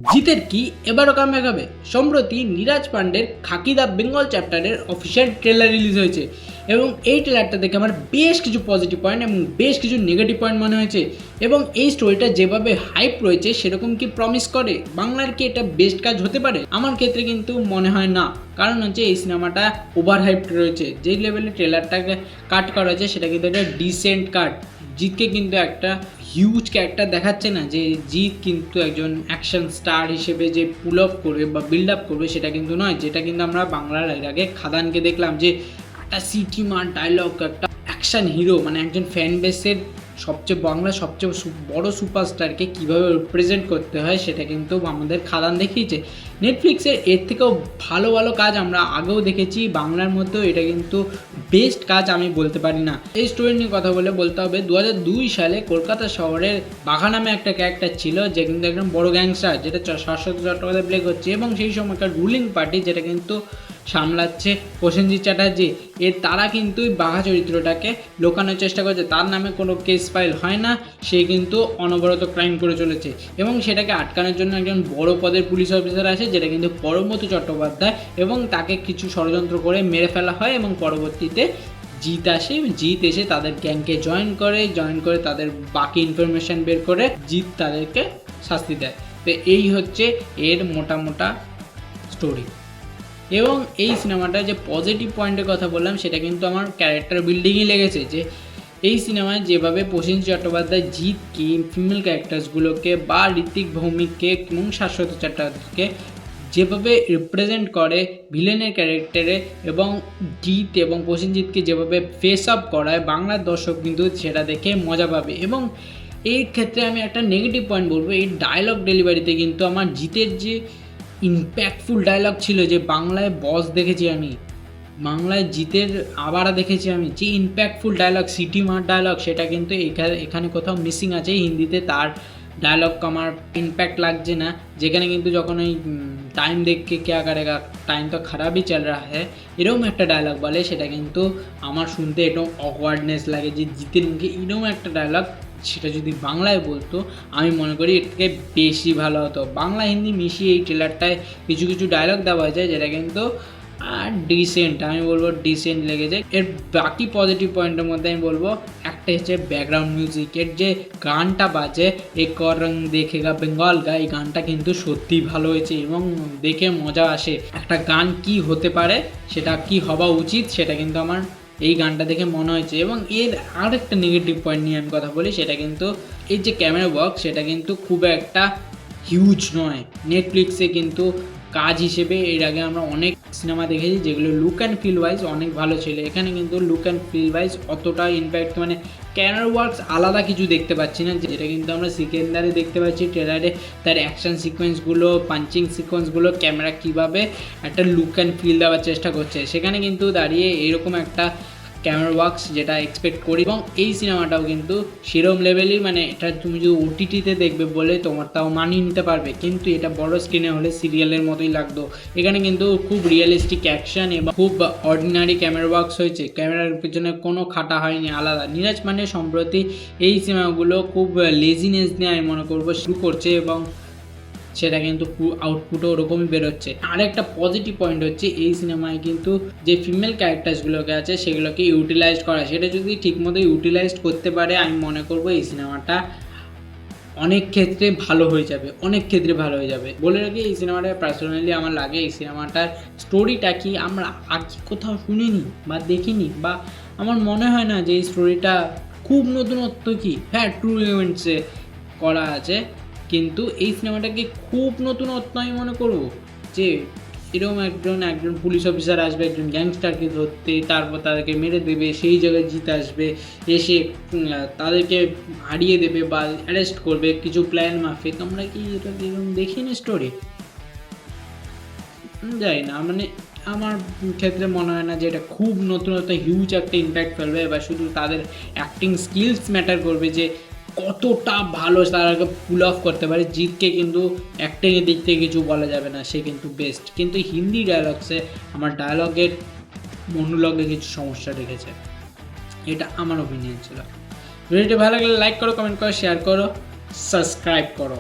জিতের কি এবারও কামব্যাক হবে? সম্প্রতি নীরাজ পান্ডের খাকি দ্য বেঙ্গল চ্যাপ্টারের অফিসিয়াল ট্রেলার রিলিজ হয়েছে এবং এই ট্রেলারটা দেখে আমার বেশ কিছু পজিটিভ পয়েন্ট এবং বেশ কিছু নেগেটিভ পয়েন্ট মনে হয়েছে। এবং এই স্টোরিটা যেভাবে হাইপ রয়েছে সেরকম কি প্রমিস করে? বাংলার কি এটা বেস্ট কাজ হতে পারে? আমার ক্ষেত্রে কিন্তু মনে হয় না, কারণ হচ্ছে এই সিনেমাটা ওভার হাইপ রয়েছে। যেই লেভেলে ট্রেলারটাকে কাট করা হয়েছে সেটা কিন্তু একটা ডিসেন্ট কাট। জিতকে কিন্তু একটা হিউজ ক্যারেক্টার দেখাচ্ছে না যে জিৎ কিন্তু একজন অ্যাকশন স্টার হিসেবে যে পুল আপ করবে বা বিল্ড আপ করবে সেটা কিন্তু নয়, যেটা কিন্তু আমরা বাংলার আগে খাদানকে দেখলাম যে একটা সিটি মার ডায়লগ, একটা অ্যাকশন হিরো, মানে একজন ফ্যান বেসের বাংলার সবচেয়ে বড় সুপারস্টারকে কীভাবে রিপ্রেজেন্ট করতে হয় সেটা কিন্তু আমাদের খাদান দেখিয়েছে। নেটফ্লিক্সের এর থেকেও ভালো ভালো কাজ আমরা আগেও দেখেছি বাংলার মধ্যেও, এটা কিন্তু বেস্ট কাজ আমি বলতে পারি না। এই স্টোরি নিয়ে কথা বলতে হবে 2002 সালে কলকাতা শহরের বাঘা নামে একটা ক্যারেক্টার ছিল যে কিন্তু একদম বড় গ্যাংস্টার, যেটা শাশ্বত চট্টোপাধ্যায় প্লে করছে, এবং সেই সময়কার রুলিং পার্টি যেটা কিন্তু সামলাচ্ছে প্রসেনজিৎ চ্যাটার্জি, তারা কিন্তু বাঘা চরিত্রটাকে লোকানোর চেষ্টা করছে। তার নামে কোনো কেস ফাইল হয় না, সে কিন্তু অনবরত ক্রাইম করে চলেছে এবং সেটাকে আটকানোর জন্য একজন বড় পদের পুলিশ অফিসার আসে যেটা কিন্তু পরমব্রত চট্টোপাধ্যায়, এবং তাকে কিছু ষড়যন্ত্র করে মেরে ফেলা হয় এবং পরবর্তীতে জিৎ এসে তাদের গ্যাংকে জয়েন করে তাদের বাকি ইনফরমেশন বের করে জিৎ তাদেরকে শাস্তি দেয়। তো এই হচ্ছে এর মোটা স্টোরি। এবং এই সিনেমাটা যে পজিটিভ পয়েন্টের কথা বললাম সেটা কিন্তু আমার ক্যারেক্টার বিল্ডিংই লেগেছে, যে এই সিনেমায় যেভাবে প্রসেনজিৎ চট্টোপাধ্যায় জিৎকে, ফিমেল ক্যারেক্টার্সগুলোকে বা ঋত্বিক ভৌমিককে এবং শাশ্বত চট্টোপাধ্যায়কে যেভাবে রিপ্রেজেন্ট করে ভিলেনের ক্যারেক্টারে, এবং জিৎ এবং প্রসেনজিৎকে যেভাবে ফেস আপ করায়, বাংলার দর্শক কিন্তু সেটা দেখে মজা পাবে। এবং এই ক্ষেত্রে আমি একটা নেগেটিভ পয়েন্ট বলবো, এই ডায়লগ ডেলিভারিতে কিন্তু আমার জিতের যে ইম্প্যাক্টফুল ডায়লগ ছিল, যে বাংলায় বস দেখেছি আমি, বাংলায় জিতের আবারা দেখেছি আমি, যে ইম্প্যাক্টফুল ডায়লগ, সিটি মার ডায়লগ, সেটা কিন্তু এখানে কোথাও মিসিং আছে। হিন্দিতে তার ডায়লগ আমার ইম্প্যাক্ট লাগছে না, যেখানে কিন্তু যখন ওই টাইম দেখকে ক্যা করেগা, টাইম তো খারাপই চল রা হ্যাঁ, এরকম একটা ডায়লগ বলে, সেটা কিন্তু আমার শুনতে একটু অকওয়ার্ডনেস লাগে। যে জিতের মুখে এরকম একটা ডায়লগ সেটা যদি বাংলায় বলতো আমি মনে করি এর থেকে বেশি ভালো হতো। বাংলা হিন্দি মিশিয়ে এই ট্রেলারটায় কিছু ডায়লগ দেওয়া যায় যেটা কিন্তু ডিসেন্ট, আমি বলবো ডিসেন্ট লেগেছে। এর বাকি পজিটিভ পয়েন্টের মধ্যে আমি বলবো একটা হচ্ছে ব্যাকগ্রাউন্ড মিউজিকের যে গানটা বাজে, এক और रंग देखेगा বেঙ্গল গা, এই গানটা কিন্তু সত্যিই ভালো হয়েছে এবং দেখে মজা আসে। একটা গান কি হতে পারে, সেটা কি হওয়া উচিত, সেটা কিন্তু আমার এই গানটা দেখে মনে হয়েছে। এবং এর আরেকটা নেগেটিভ পয়েন্ট নিয়ে আমি কথা বলি, সেটা কিন্তু এই যে ক্যামেরা ওয়ার্ক, সেটা কিন্তু খুব একটা হিউজ নয়। নেটফ্লিক্সে কিন্তু কাজ হিসেবে এর আগে আমরা অনেক সিনেমা দেখেছি যেগুলো লুক অ্যান্ড ফিল ওয়াইজ অনেক ভালো ছিল, এখানে কিন্তু লুক অ্যান্ড ফিল ওয়াইজ অতটা ইম্প্যাক্ট, মানে ক্যামেরা ওয়ার্কস আলাদা কিছু দেখতে পাচ্ছি না, যেটা কিন্তু আমরা সিকেন্দারে দেখতে পাচ্ছি। ট্রেলারে তার অ্যাকশন সিকোয়েন্সগুলো, পাঞ্চিং সিকোয়েন্সগুলো, ক্যামেরা কীভাবে একটা লুক অ্যান্ড ফিল দেওয়ার চেষ্টা করছে, সেখানে কিন্তু দাঁড়িয়ে এরকম একটা ক্যামেরা ওয়ার্কস যেটা এক্সপেক্ট করি। এবং এই সিনেমাটাও কিন্তু সেরম লেভেলই, মানে এটা তুমি যদি ওটিটিতে দেখবে বলে তোমার তাও মানিয়ে নিতে পারবে, কিন্তু এটা বড় স্ক্রিনে হলে সিরিয়ালের মতোই লাগতো। এখানে কিন্তু খুব রিয়েলিস্টিক অ্যাকশন এবং খুব অর্ডিনারি ক্যামেরা ওয়ার্কস হয়েছে, ক্যামেরার পিছনে কোনো খাটা হয়নি আলাদা। নীরাজ পান্ডে সম্প্রতি এই সিনেমাগুলো খুব লেজিনেস নিয়ে আমি মনে করবো শুরু করছে, এবং সেটা কিন্তু আউটপুটও ওরকমই বেরোচ্ছে। আরেকটা পজিটিভ পয়েন্ট হচ্ছে এই সিনেমায় কিন্তু যে ফিমেল ক্যারেক্টার্সগুলোকে আছে সেগুলোকে ইউটিলাইজ করা, সেটা যদি ঠিকমতো ইউটিলাইজ করতে পারে আমি মনে করবো এই সিনেমাটা অনেক ক্ষেত্রে ভালো হয়ে যাবে। বলে রাখি এই সিনেমাটা পার্সোনালি আমার লাগে, এই সিনেমাটার স্টোরিটা কি আমরা আগে কোথাও শুনিনি বা দেখিনি, বা আমার মনে হয় না যে এই স্টোরিটা খুব নতুনত্ব। কি হ্যাঁ, ট্রু ইভেন্টসে করা আছে, কিন্তু এই সিনেমাটাকে খুব নতুনত্ব আমি মনে করবো। যে এরকম একজন পুলিশ অফিসার আসবে একজন গ্যাংস্টারকে ধরতে, তারপর তাদেরকে মেরে দেবে, সেই জায়গায় জিতে আসবে, এসে তাদেরকে হারিয়ে দেবে বা অ্যারেস্ট করবে কিছু প্ল্যান মাফিক। আমরা কি এটা এরকম দেখিনি স্টোরি? জানি না, মানে আমার ক্ষেত্রে মনে হয় না যে এটা খুব নতুনত্ব হিউজ একটা ইম্প্যাক্ট ফেলবে, বা শুধু তাদের অ্যাক্টিং স্কিলস ম্যাটার করবে যে কতটা ভালো তারা পুল অফ করতে পারে। জিতকে কিন্তু অ্যাক্টিংয়ের দিক থেকে কিছু বলা যাবে না, সে কিন্তু বেস্ট, কিন্তু হিন্দি ডায়লগসে আমার ডায়লগের মনোলগে কিছু সমস্যা রেখেছে, এটা আমার ওপিনিয়ন ছিল। ভিডিওটি ভালো লাগলে লাইক করো, কমেন্ট করো, শেয়ার করো, সাবস্ক্রাইব করো।